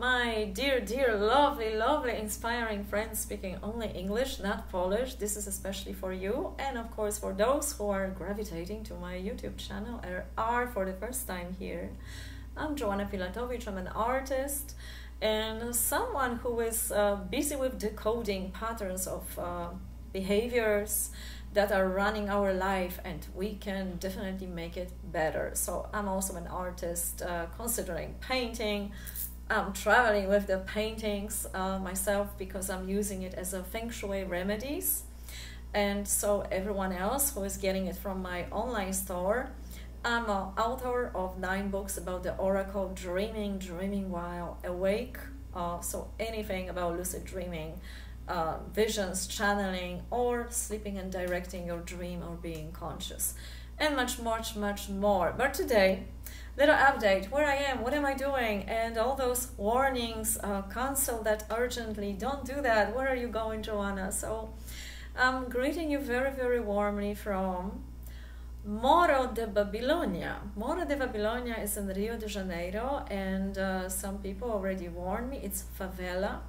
my dear, dear, lovely, lovely, inspiring friends speaking only English, not Polish. This is especially for you, and of course for those who are gravitating to my YouTube channel or are for the first time here. I'm Joanna Pilatowicz. I'm an artist and someone who is busy with decoding patterns of behaviors that are running our life, and we can definitely make it better. So I'm also an artist considering painting. I'm traveling with the paintings myself because I'm using it as a feng shui remedies. And so everyone else who is getting it from my online store, I'm an author of 9 books about the oracle, dreaming while awake. So anything about lucid dreaming, visions, channeling, or sleeping and directing your dream or being conscious, and much more. But today, little update, where I am, what am I doing, and all those warnings, cancel that urgently, don't do that, where are you going, Joanna? So I'm greeting you very, very warmly from Morro de Babilonia. Morro de Babilonia is in Rio de Janeiro, and some people already warned me, it's favela.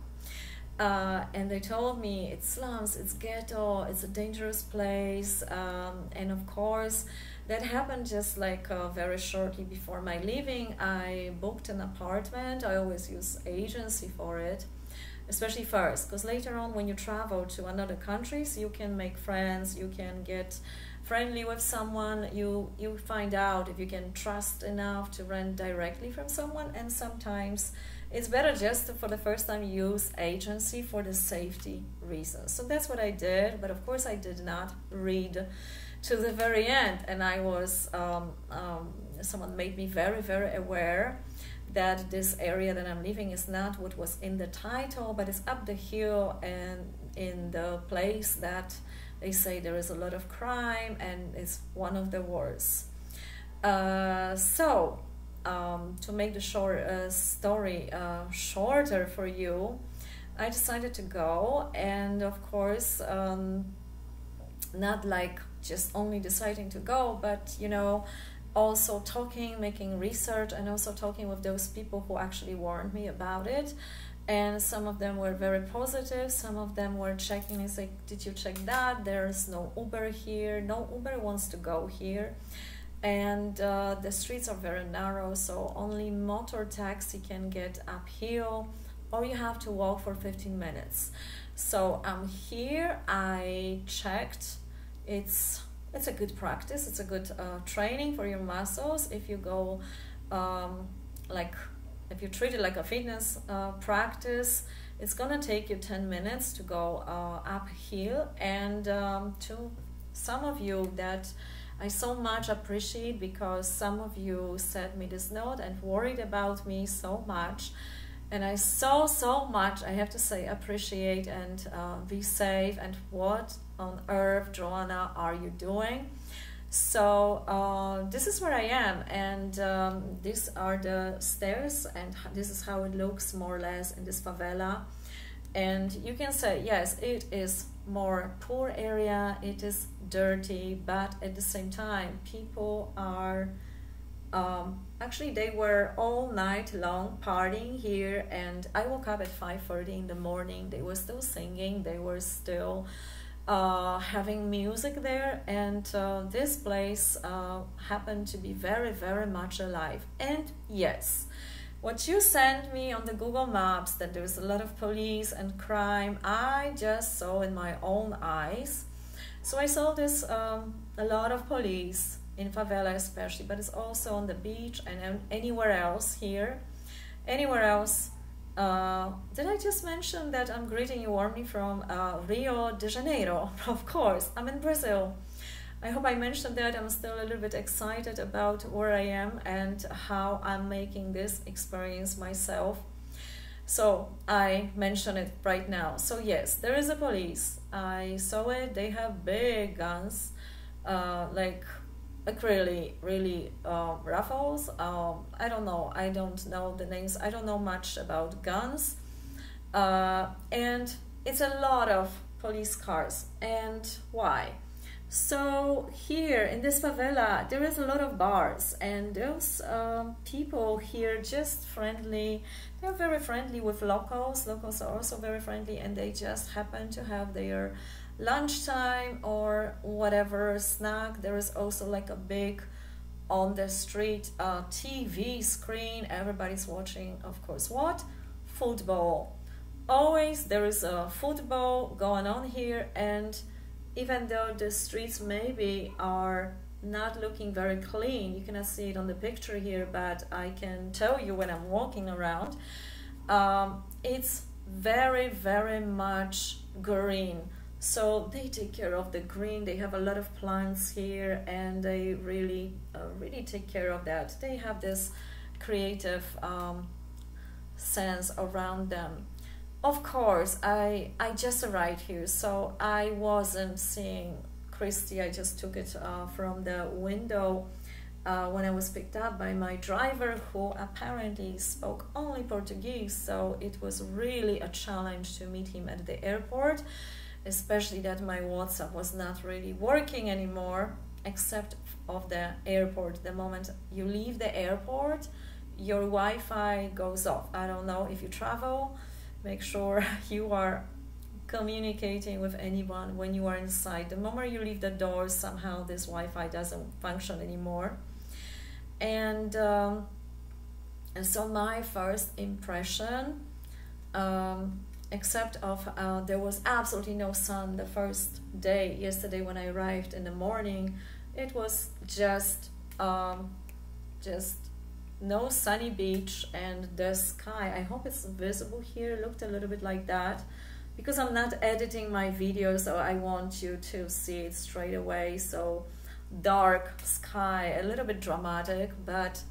And they told me it's slums, it's ghetto, it's a dangerous place, and of course that happened just like very shortly before my leaving. I booked an apartment. I always use agency for it, especially first, because later on when you travel to another countries, you can make friends, you can get friendly with someone, you find out if you can trust enough to rent directly from someone, and sometimes it's better just to, for the first time, use agency for the safety reasons. So that's what I did, but of course I did not read to the very end, and I was, someone made me very, very aware that this area that I'm living is not what was in the title, but it's up the hill and in the place that they say there is a lot of crime, and it's one of the worst. To make the story shorter for you, I decided to go, and of course not like just only deciding to go, but you know, also talking, making research, and also talking with those people who actually warned me about it. And some of them were very positive, some of them were checking and say, did you check that? There's no Uber here, no Uber wants to go here. And the streets are very narrow, so only motor taxi can get uphill, or you have to walk for 15 minutes. So I'm here, I checked, it's a good practice, it's a good training for your muscles. If you go if you treat it like a fitness practice, it's gonna take you 10 minutes to go uphill. And to some of you that I so much appreciate, because some of you sent me this note and worried about me so much, and I so much, I have to say, appreciate, and be safe, and what on earth, Joanna, are you doing? So this is where I am, and these are the stairs, and this is how it looks more or less in this favela. And you can say, yes, it is more poor area, it is dirty, but at the same time people are actually they were all night long partying here, and I woke up at 5:30 in the morning. They were still singing, they were still having music there, and this place happened to be very, very much alive. And yes, what you sent me on the Google Maps, that there's a lot of police and crime, I just saw in my own eyes. So I saw this, a lot of police in favela especially, but it's also on the beach and anywhere else here. Anywhere else. Did I just mention that I'm greeting you warmly from Rio de Janeiro? Of course, I'm in Brazil. I hope I mentioned that. I'm still a little bit excited about where I am and how I'm making this experience myself. So I mention it right now. So yes, there is a police. I saw it. They have big guns, like really rifles. I don't know. I don't know the names. I don't know much about guns. And it's a lot of police cars. And why? So here in this favela, there is a lot of bars, and those people here just friendly. They're very friendly with locals. Locals are also very friendly, and they just happen to have their lunchtime or whatever snack. There is also like a big on the street TV screen. Everybody's watching, of course, what? Football. Always there is a football going on here, and even though the streets maybe are not looking very clean, you cannot see it on the picture here, but I can tell you when I'm walking around, it's very, very much green. So they take care of the green. They have a lot of plants here, and they really, really take care of that. They have this creative sense around them. Of course, I just arrived here, so I wasn't seeing Christy. I just took it from the window when I was picked up by my driver, who apparently spoke only Portuguese, so it was really a challenge to meet him at the airport, especially that my WhatsApp was not really working anymore, except of the airport. The moment you leave the airport, your Wi-Fi goes off. I don't know if you travel. Make sure you are communicating with anyone when you are inside. The moment you leave the doors, somehow this Wi-Fi doesn't function anymore. And so my first impression, except of there was absolutely no sun the first day, yesterday when I arrived in the morning, it was just no sunny beach, and the sky, I hope it's visible here, looked a little bit like that, because I'm not editing my video, so I want you to see it straight away. So dark sky, a little bit dramatic, but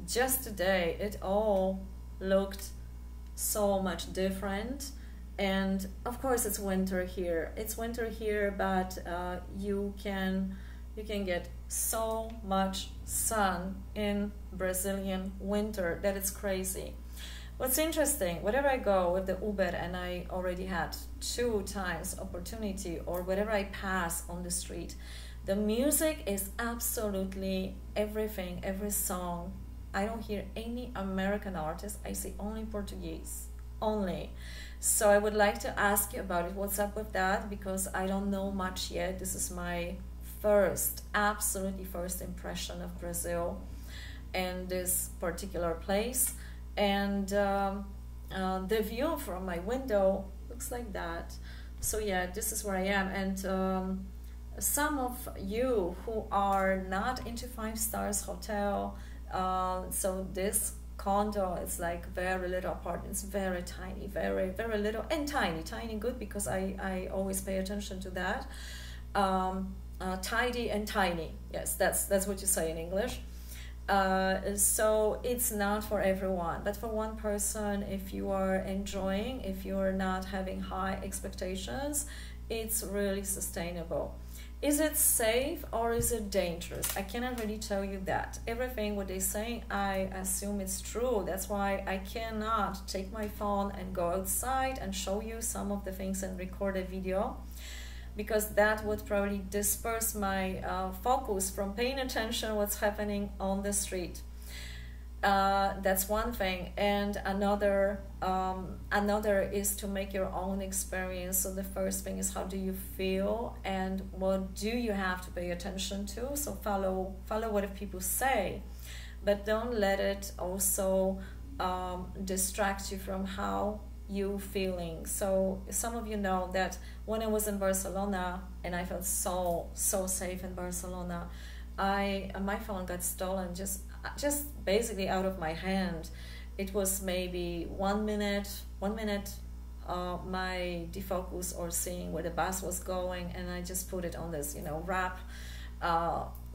just today it all looked so much different. And of course it's winter here. It's winter here, but you can get so much sun in Brazilian winter that it's crazy. What's interesting, wherever I go with the Uber, and I already had 2 times opportunity, or wherever I pass on the street, the music is absolutely everything, every song. I don't hear any American artist. I see only Portuguese, only. So I would like to ask you about it. What's up with that? Because I don't know much yet. This is my absolutely first impression of Brazil and this particular place. And the view from my window looks like that. So yeah, this is where I am. And some of you who are not into 5 stars hotel, so this condo is like very little apartments, very tiny, very, very little, and tiny good, because I always pay attention to that. Tidy and tiny, yes, that's what you say in English. So it's not for everyone, but for one person, if you are enjoying, if you are not having high expectations, it's really sustainable. Is it safe or is it dangerous? I cannot really tell you that. Everything what they say, I assume it's true. That's why I cannot take my phone and go outside and show you some of the things and record a video, because that would probably disperse my focus from paying attention what's happening on the street. That's one thing. And another is to make your own experience. So the first thing is, how do you feel and what do you have to pay attention to? So follow what people say, but don't let it also distract you from how you feeling. So some of you know that when I was in Barcelona and I felt so safe in Barcelona, my phone got stolen just basically out of my hand. It was maybe 1 minute my defocus or seeing where the bus was going, and I just put it on this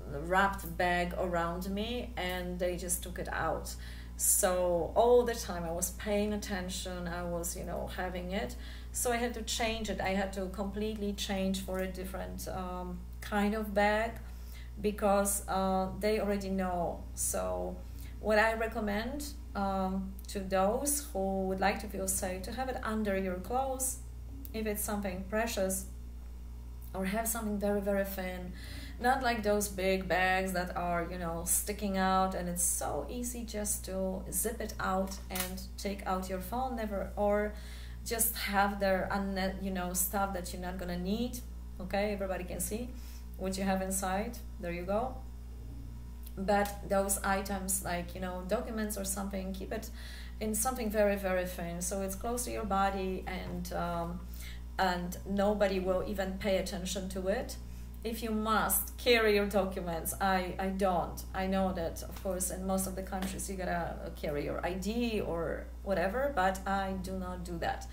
wrapped bag around me, and they just took it out. So all the time I was paying attention, I was having it, so I had to change it. I had to completely change for a different kind of bag, because they already know. So what I recommend to those who would like to feel safe, to have it under your clothes. If it's something precious, or have something very, very thin. Not like those big bags that are, you know, sticking out, and it's so easy just to zip it out and take out your phone, never, or just have their, you know, stuff that you're not gonna need. Okay, everybody can see what you have inside. There you go. But those items, like, you know, documents or something, keep it in something very, very thin, so it's close to your body, and nobody will even pay attention to it. If you must carry your documents, I don't. I know that, of course, in most of the countries you gotta carry your ID or whatever, but I do not do that.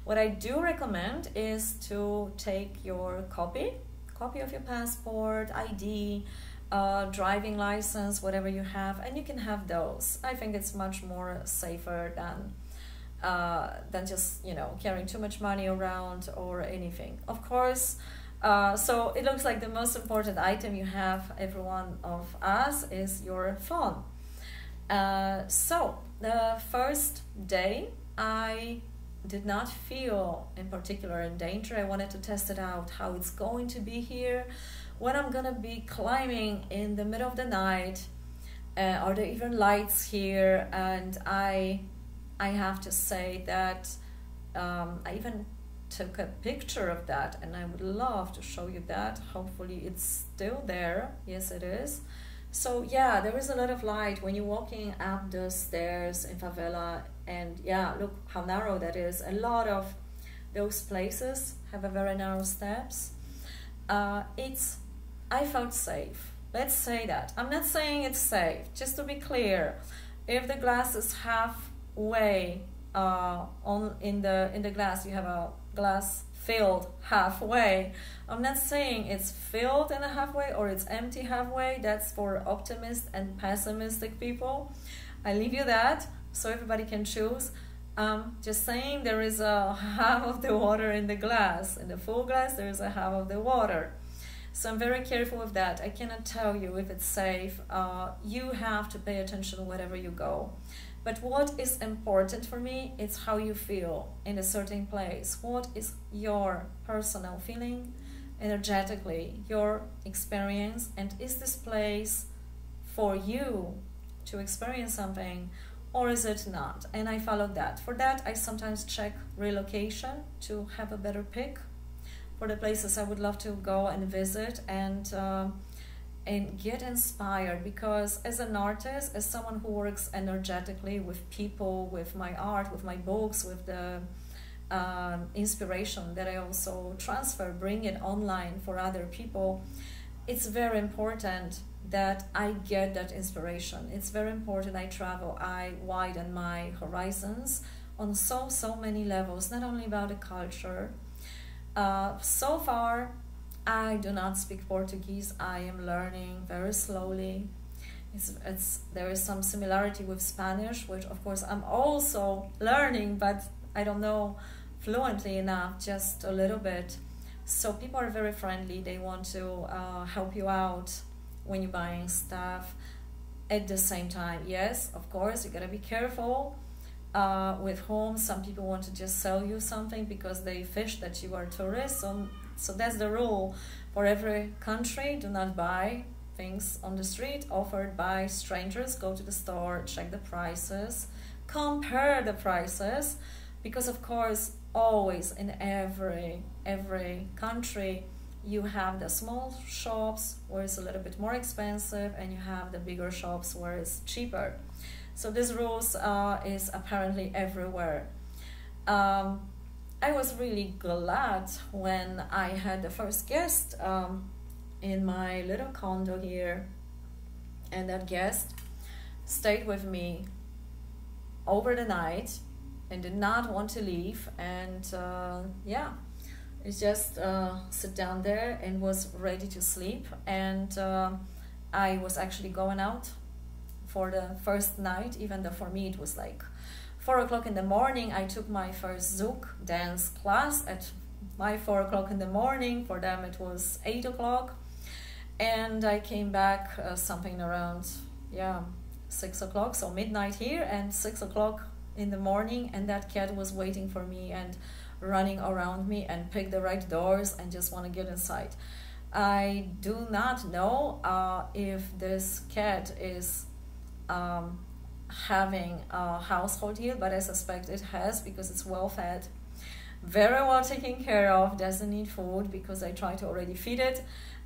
What I do recommend is to take your copy of your passport, ID, driving license, whatever you have, and you can have those. I think it's much more safer than just, you know, carrying too much money around or anything. Of course, so it looks like the most important item you have, every one of us, is your phone. So the first day I did not feel in particular in danger. I wanted to test it out, how it's going to be here when I'm gonna be climbing in the middle of the night. Are there even lights here? And I have to say that I even took a picture of that, and I would love to show you that. Hopefully it's still there. Yes, it is. So yeah, there is a lot of light when you're walking up the stairs in favela, and yeah, look how narrow that is. A lot of those places have a very narrow steps. I felt safe. Let's say that. I'm not saying it's safe, just to be clear. If the glass is halfway in the glass, you have a glass filled halfway. I'm not saying it's filled in a halfway or it's empty halfway. That's for optimist and pessimistic people. I leave you that, so everybody can choose. Just saying there is a half of the water in the glass. In the full glass, there is a half of the water. So I'm very careful with that. I cannot tell you if it's safe. You have to pay attention wherever you go. But what is important for me is how you feel in a certain place. What is your personal feeling, energetically, your experience, and is this place for you to experience something, or is it not? And I followed that. For that, I sometimes check relocation to have a better pick for the places I would love to go and visit, and get inspired, because as an artist, as someone who works energetically with people, with my art, with my books, with the inspiration that I also transfer, bring it online for other people, it's very important that I get that inspiration. It's very important I travel, I widen my horizons on so many levels, not only about the culture. So far, I do not speak Portuguese. I am learning very slowly. There is some similarity with Spanish, which of course I'm also learning, but I don't know fluently enough, just a little bit. So people are very friendly. They want to help you out when you're buying stuff. At the same time, yes, of course, you gotta be careful with whom. Some people want to just sell you something because they fish that you are tourists. So that's the rule for every country. Do not buy things on the street offered by strangers. Go to the store, check the prices, compare the prices, because of course always in every country you have the small shops where it's a little bit more expensive, and you have the bigger shops where it's cheaper. So this rules is apparently everywhere. I was really glad when I had the first guest in my little condo here, and that guest stayed with me over the night and did not want to leave, and yeah, it just sit down there and was ready to sleep. And I was actually going out for the first night, even though for me it was like 4 o'clock in the morning. I took my first Zouk dance class at my 4 o'clock in the morning. For them it was 8 o'clock. And I came back something around, 6 o'clock, so midnight here, and 6 o'clock in the morning, and that cat was waiting for me. And running around me and pick the right doors and just want to get inside. I do not know if this cat is having a household here, but I suspect it has, because it's well fed, very well taken care of, doesn't need food because I tried to already feed it,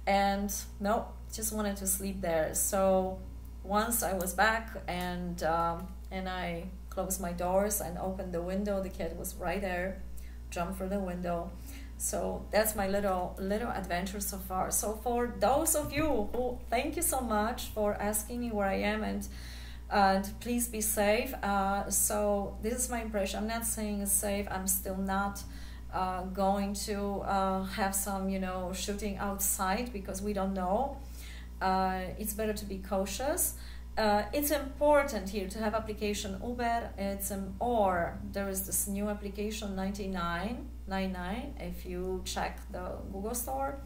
and no, just wanted to sleep there. So once I was back and I closed my doors and opened the window, the cat was right there, jumped through the window. So that's my little adventure so far. So for those of you who, thank you so much for asking me where I am, and please be safe. So this is my impression. I'm not saying it's safe. I'm still not going to have some, you know, shooting outside, because we don't know. It's better to be cautious. It's important here to have application Uber. Or there is this new application 99 if you check the Google store,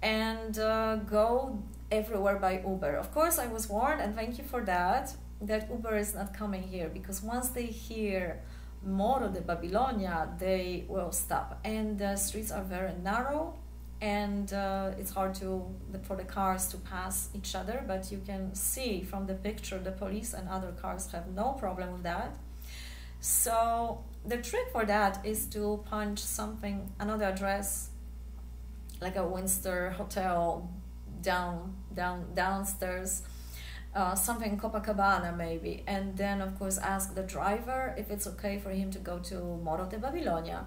and go everywhere by Uber. Of course, I was warned, and thank you for that Uber is not coming here, because once they hear Moro de Babilonia, they will stop. And the streets are very narrow, and it's hard for the cars to pass each other, but you can see from the picture the police and other cars have no problem with that. So the trick for that is to punch another address, like a Windsor hotel downstairs, something Copacabana maybe, and then of course ask the driver if it's okay for him to go to Moro de Babilonia.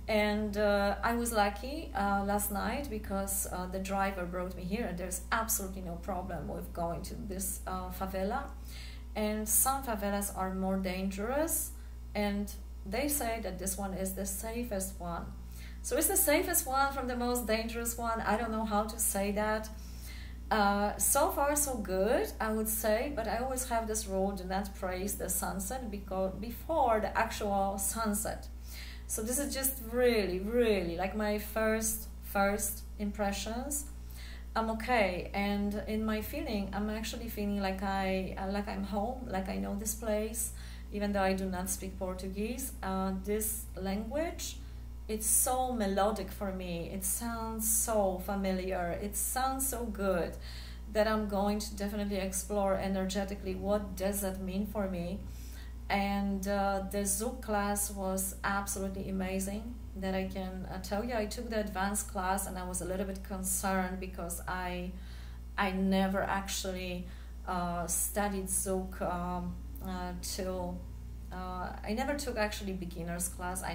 And I was lucky last night, because the driver brought me here, and there's absolutely no problem with going to this favela. And some favelas are more dangerous, and they say that this one is the safest one. So it's the safest one from the most dangerous one. I don't know how to say that. So far so good, I would say, but I always have this rule: do not praise the sunset before the actual sunset. So this is just really like my first impressions. I'm okay, and in my feeling, I'm actually feeling like I'm home, like I know this place, even though I do not speak Portuguese. This language, it's so melodic for me. It sounds so familiar. It sounds so good that I'm going to definitely explore energetically what does that mean for me. And the Zouk class was absolutely amazing. That I can tell you. I took the advanced class, and I was a little bit concerned because I never actually studied Zouk till I never took actually beginners class. I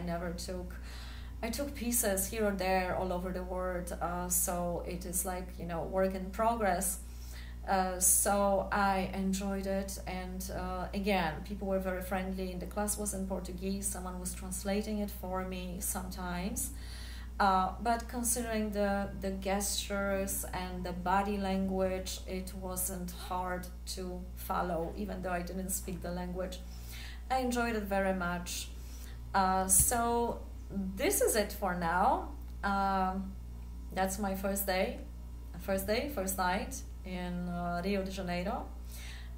took pieces here or there all over the world, so it is like, you know, work in progress. So I enjoyed it, and again, people were very friendly. The class was in Portuguese. Someone was translating it for me sometimes. But considering the gestures and the body language, it wasn't hard to follow, even though I didn't speak the language. I enjoyed it very much. So this is it for now. That's my first night in Rio de Janeiro,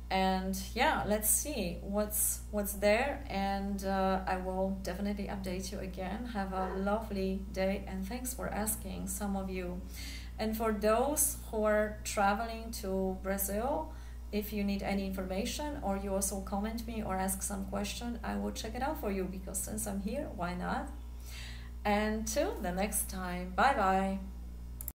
and yeah, let's see what's there, and I will definitely update you again. Have a lovely day, and thanks for asking, some of you. And for those who are traveling to Brazil, if you need any information, or you also comment me or ask some question, I will check it out for you, because since I'm here, why not? And till the next time, bye bye.